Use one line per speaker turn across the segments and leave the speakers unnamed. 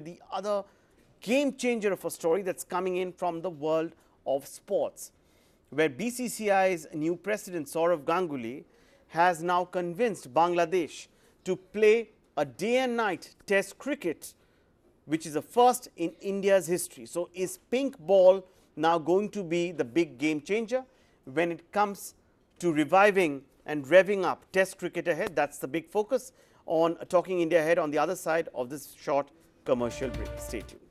The other game changer of a story that's coming in from the world of sports, where BCCI's new president Saurav Ganguly has now convinced Bangladesh to play a day and night test cricket, which is a first in India's history. So is pink ball now going to be the big game changer when it comes to reviving and revving up test cricket ahead? That's the big focus on Talking India Ahead on the other side of this short commercial break. Stay tuned.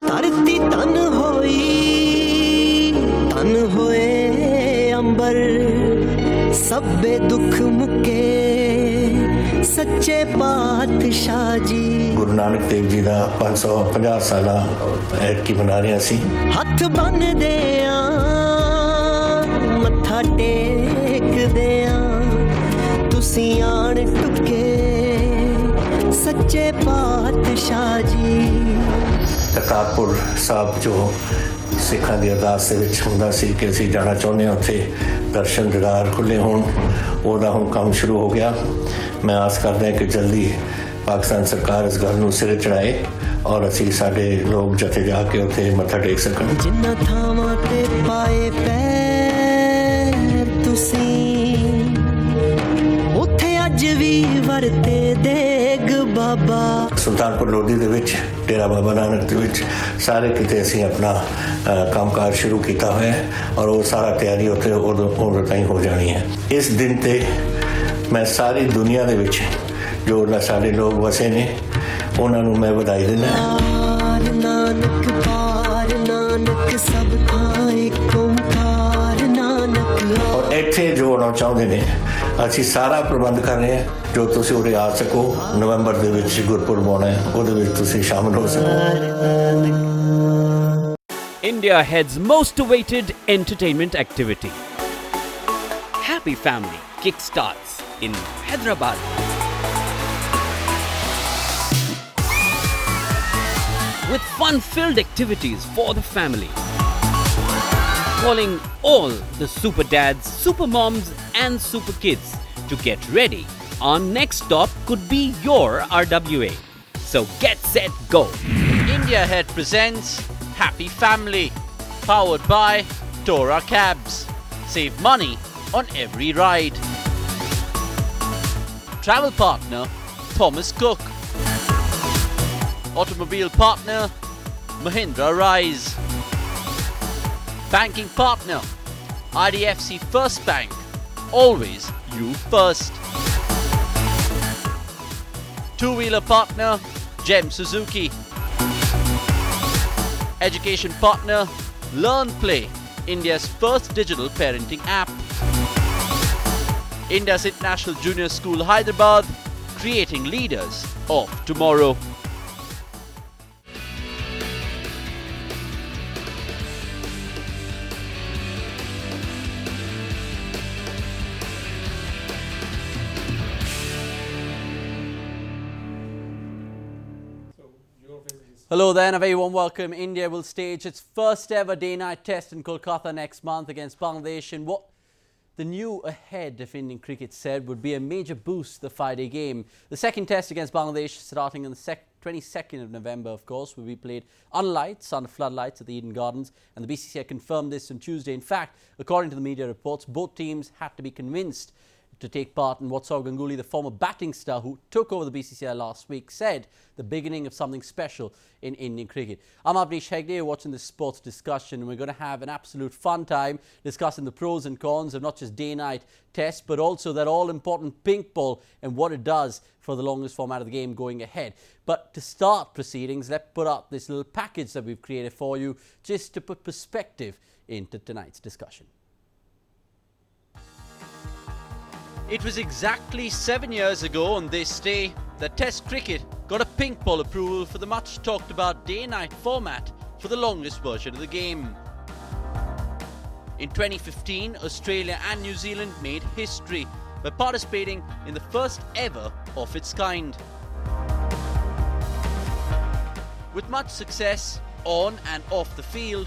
धरती तन होई तन होए अंबर सबे दुख मुके सच्चे पातशाह जी
गुरु नानक देव जी का 550 साला ऐतकी मना रहे सी
हथ बन दे मत्था टेक दे तुसी आन टुके सच्चे पातशाह जी
करतारपुर साहब जो सिखा की अरदास होंदा सी कि असीं जाना चाहुंदे हां उत्थे दर्शन दीदार खुले होण ਉਹਦਾ ਹੁਣ ਕੰਮ ਸ਼ੁਰੂ ਹੋ ਗਿਆ मैं आस करदा कि जल्दी पाकिस्तान सरकार इस गल नूं सिरे चढ़ाए और ਅਸੀਂ ਸਾਡੇ लोग जथे जाके उत्थे मत्था टेक सकण
जिन्ना थावां ते पाए पैर तुसीं उत्थे अज भी वरते देग बाबा
सुल्तानपुर लोधी ਦੇ ਵਿੱਚ डेरा बाबा नानक ਦੇ ਵਿੱਚ ਸਾਰੇ ਕਿਤੇ ਅਸੀਂ ਆਪਣਾ ਕੰਮਕਾਰ ਸ਼ੁਰੂ ਕੀਤਾ ਹੋਇਆ ਹੈ ਔਰ ਉਹ ਸਾਰਾ ਤਿਆਰੀ ਉੱਥੇ ਉਦੋਂ ਤਾਈਂ ਹੋ ਜਾਣੀ ਹੈ ਇਸ ਦਿਨ ਤੇ ਮੈਂ ਸਾਰੀ ਦੁਨੀਆ ਦੇ ਵਿੱਚ ਜੋ ਸਾਡੇ ਲੋਕ ਵਸੇ ਨੇ ਉਹਨਾਂ ਨੂੰ ਮੈਂ ਵਧਾਈ ਦਿੰਦਾ
ਨਾਨਕ ਪਾਰ ਨਾਨਕ ਸਭ ਥਾਂ ਏਕ ਓੰਕਾਰ ਨਾਨਕ
ਔਰ ਇੱਥੇ ਜੋ ਆਉਣਾ ਚਾਹੁੰਦੇ ਨੇ ਅਸੀਂ ਸਾਰਾ ਪ੍ਰਬੰਧ ਕਰ ਰਹੇ ਹਾਂ ਜੋ ਤੁਸੀਂ ਉਰੇ ਆ ਸਕੋ ਨਵੰਬਰ ਦੇ ਵਿੱਚ ਗੁਰਪੁਰਬ ਆਉਣਾ ਹੈ ਉਹਦੇ ਵਿੱਚ ਤੁਸੀਂ ਸ਼ਾਮਲ ਹੋ ਸਕੋ
India Ahead's most awaited entertainment activity. Happy Family kickstarts in Hyderabad. With fun-filled activities for the family. Calling all the super dads, super moms and super kids to get ready. Our next stop could be your RWA. So get set, go.
India Ahead presents Happy Family, powered by Tora Cabs. Save money on every ride. Travel partner Thomas Cook. Automobile partner Mahindra Rise. Banking partner IDFC First Bank. Always you first. Two-wheeler partner Gem Suzuki. Education partner Learn Play, India's first digital parenting app. India's International Junior School Hyderabad, creating leaders of tomorrow.
Hello there and a very warm welcome. India will stage its first ever day-night test in Kolkata next month against Bangladesh in what the new ahead of Indian cricket said would be a major boost to the 5-day game. The second test against Bangladesh, starting on the 22nd of November, of course, will be played under lights, under floodlights at the Eden Gardens, and the BCCI confirmed this on Tuesday. In fact, according to the media reports, both teams had to be convinced to take part in what Saurav Ganguly, the former batting star who took over the BCCI last week, said the beginning of something special in Indian cricket. I'm Avnish Hegde, you're watching this sports discussion, and we're going to have an absolute fun time discussing the pros and cons of not just day-night tests, but also that all-important pink ball and what it does for the longest format of the game going ahead. But to start proceedings, let's put up this little package that we've created for you just to put perspective into tonight's discussion.
It was exactly 7 years ago on this day that Test cricket got a pink ball approval for the much talked about day-night format for the longest version of the game. In 2015, Australia and New Zealand made history by participating in the first ever of its kind. With much success on and off the field,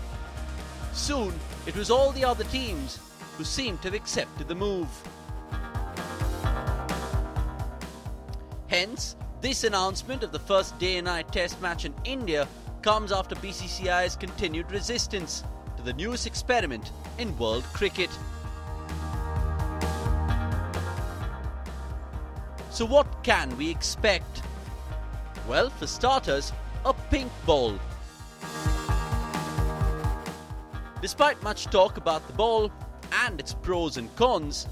soon it was all the other teams who seemed to have accepted the move. Hence, this announcement of the first day and night test match in India comes after BCCI's continued resistance to the newest experiment in world cricket. So what can we expect? Well, for starters, a pink ball. Despite much talk about the ball and its pros and cons,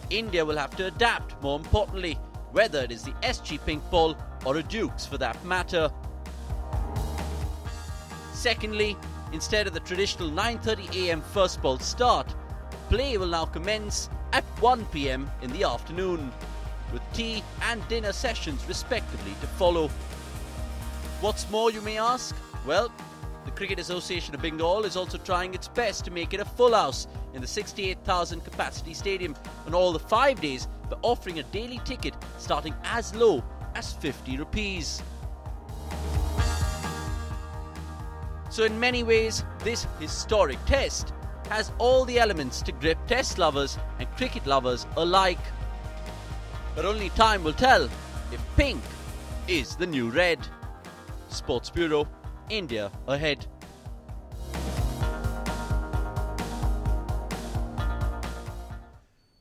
India will have to adapt, more importantly, whether it is the SG pink ball or a Dukes for that matter. Secondly, instead of the traditional 9:30 AM first ball start, play will now commence at 1 PM in the afternoon, with tea and dinner sessions respectively to follow. What's more, you may ask? Well, the Cricket Association of Bengal is also trying its best to make it a full house in the 68,000 capacity stadium on all the 5 days by offering a daily ticket starting as low as 50 rupees. So in many ways, this historic test has all the elements to grip test lovers and cricket lovers alike. But only time will tell if pink is the new red. Sports Bureau, India ahead.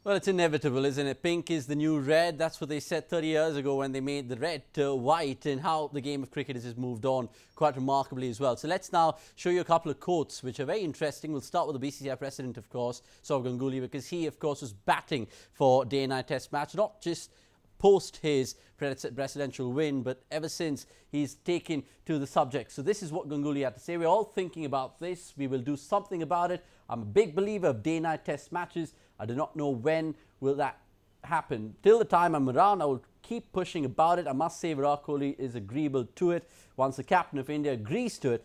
Well, it's inevitable, isn't it? Pink is the new red. That's what they said 30 years ago when they made the red white, and how the game of cricket has just moved on quite remarkably as well. So let's now show you a couple of quotes which are very interesting. We'll start with the BCCI president, of course, Sourav Ganguly, because he, of course, was batting for day and night test match, not just post his presidential win, but ever since he's taken to the subject. So this is what Ganguly had to say. We're all thinking about this. We will do something about it. I'm a big believer of day-night test matches. I do not know when will that happen. Till the time I'm around, I will keep pushing about it. I must say Virat Kohli is agreeable to it. Once the captain of India agrees to it,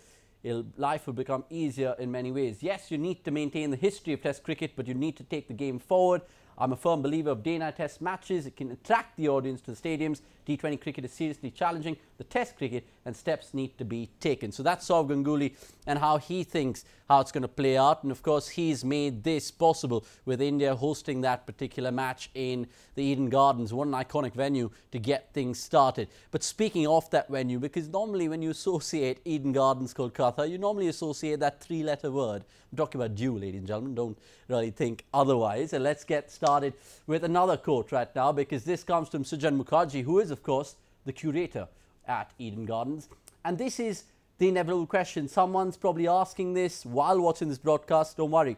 life will become easier in many ways. Yes, you need to maintain the history of test cricket, but you need to take the game forward. I'm a firm believer of day-night test matches. It can attract the audience to the stadiums. T20 cricket is seriously challenging the test cricket, and steps need to be taken. So that's Sourav Ganguly and how he thinks how it's going to play out. And of course, he's made this possible with India hosting that particular match in the Eden Gardens, one iconic venue to get things started. But speaking of that venue, because normally when you associate Eden Gardens, Kolkata, you normally associate that three-letter word. I'm talking about dew, ladies and gentlemen. Don't really think otherwise. And let's get started with another quote right now, because this comes from Sujan Mukherjee, who is, of course, the curator at Eden Gardens. And this is the inevitable question. Someone's probably asking this while watching this broadcast. Don't worry.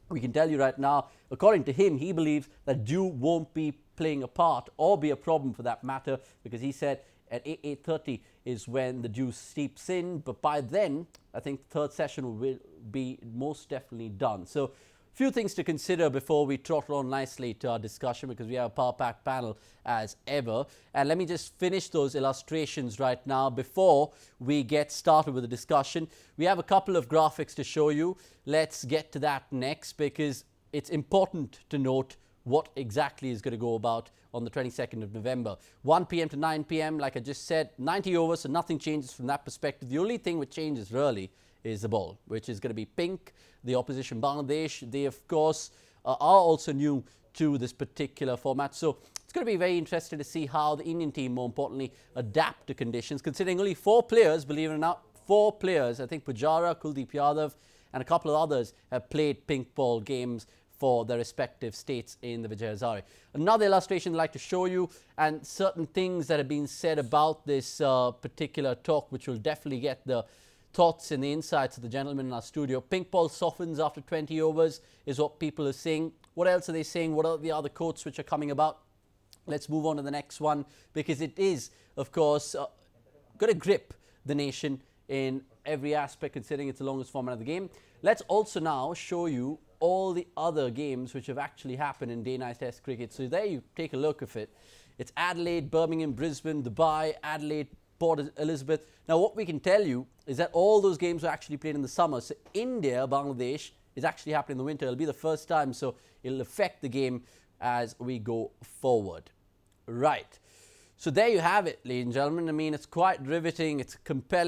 We can tell you right now, according to him, he believes that dew won't be playing a part or be a problem for that matter, because he said at 8:30 is when the dew seeps in. But by then, I think the third session will be most definitely done. So few things to consider before we trot on nicely to our discussion, because we have a power-packed panel as ever. And let me just finish those illustrations right now before we get started with the discussion. We have a couple of graphics to show you. Let's get to that next, because it's important to note what exactly is going to go about on the 22nd of November. 1 p.m. to 9 p.m, like I just said, 90 overs, so nothing changes from that perspective. The only thing which changes really is the ball, which is going to be pink. The opposition, Bangladesh, they of course are also new to this particular format. So it's going to be very interesting to see how the Indian team, more importantly, adapt to conditions, considering only 4 players, believe it or not, 4 players, I think Pujara, Kuldeep Yadav and a couple of others have played pink ball games for their respective states in the Vijay Hazare. Another illustration I'd like to show you, and certain things that have been said about this particular talk, which will definitely get the thoughts and the insights of the gentlemen in our studio. Pink ball softens after 20 overs is what people are saying. What else are they saying? What are the other quotes which are coming about? Let's move on to the next one, because it is, of course, going to grip the nation in every aspect, considering it's the longest format of the game. Let's also now show you all the other games which have actually happened in day-night test cricket. So there you take a look at it. It's Adelaide, Birmingham, Brisbane, Dubai, Adelaide, Port Elizabeth. Now what we can tell you is that all those games were actually played in the summer. So India, Bangladesh is actually happening in the winter. It'll be the first time, so it'll affect the game as we go forward. Right. So there you have it, ladies and gentlemen. I mean, it's quite riveting. It's compelling.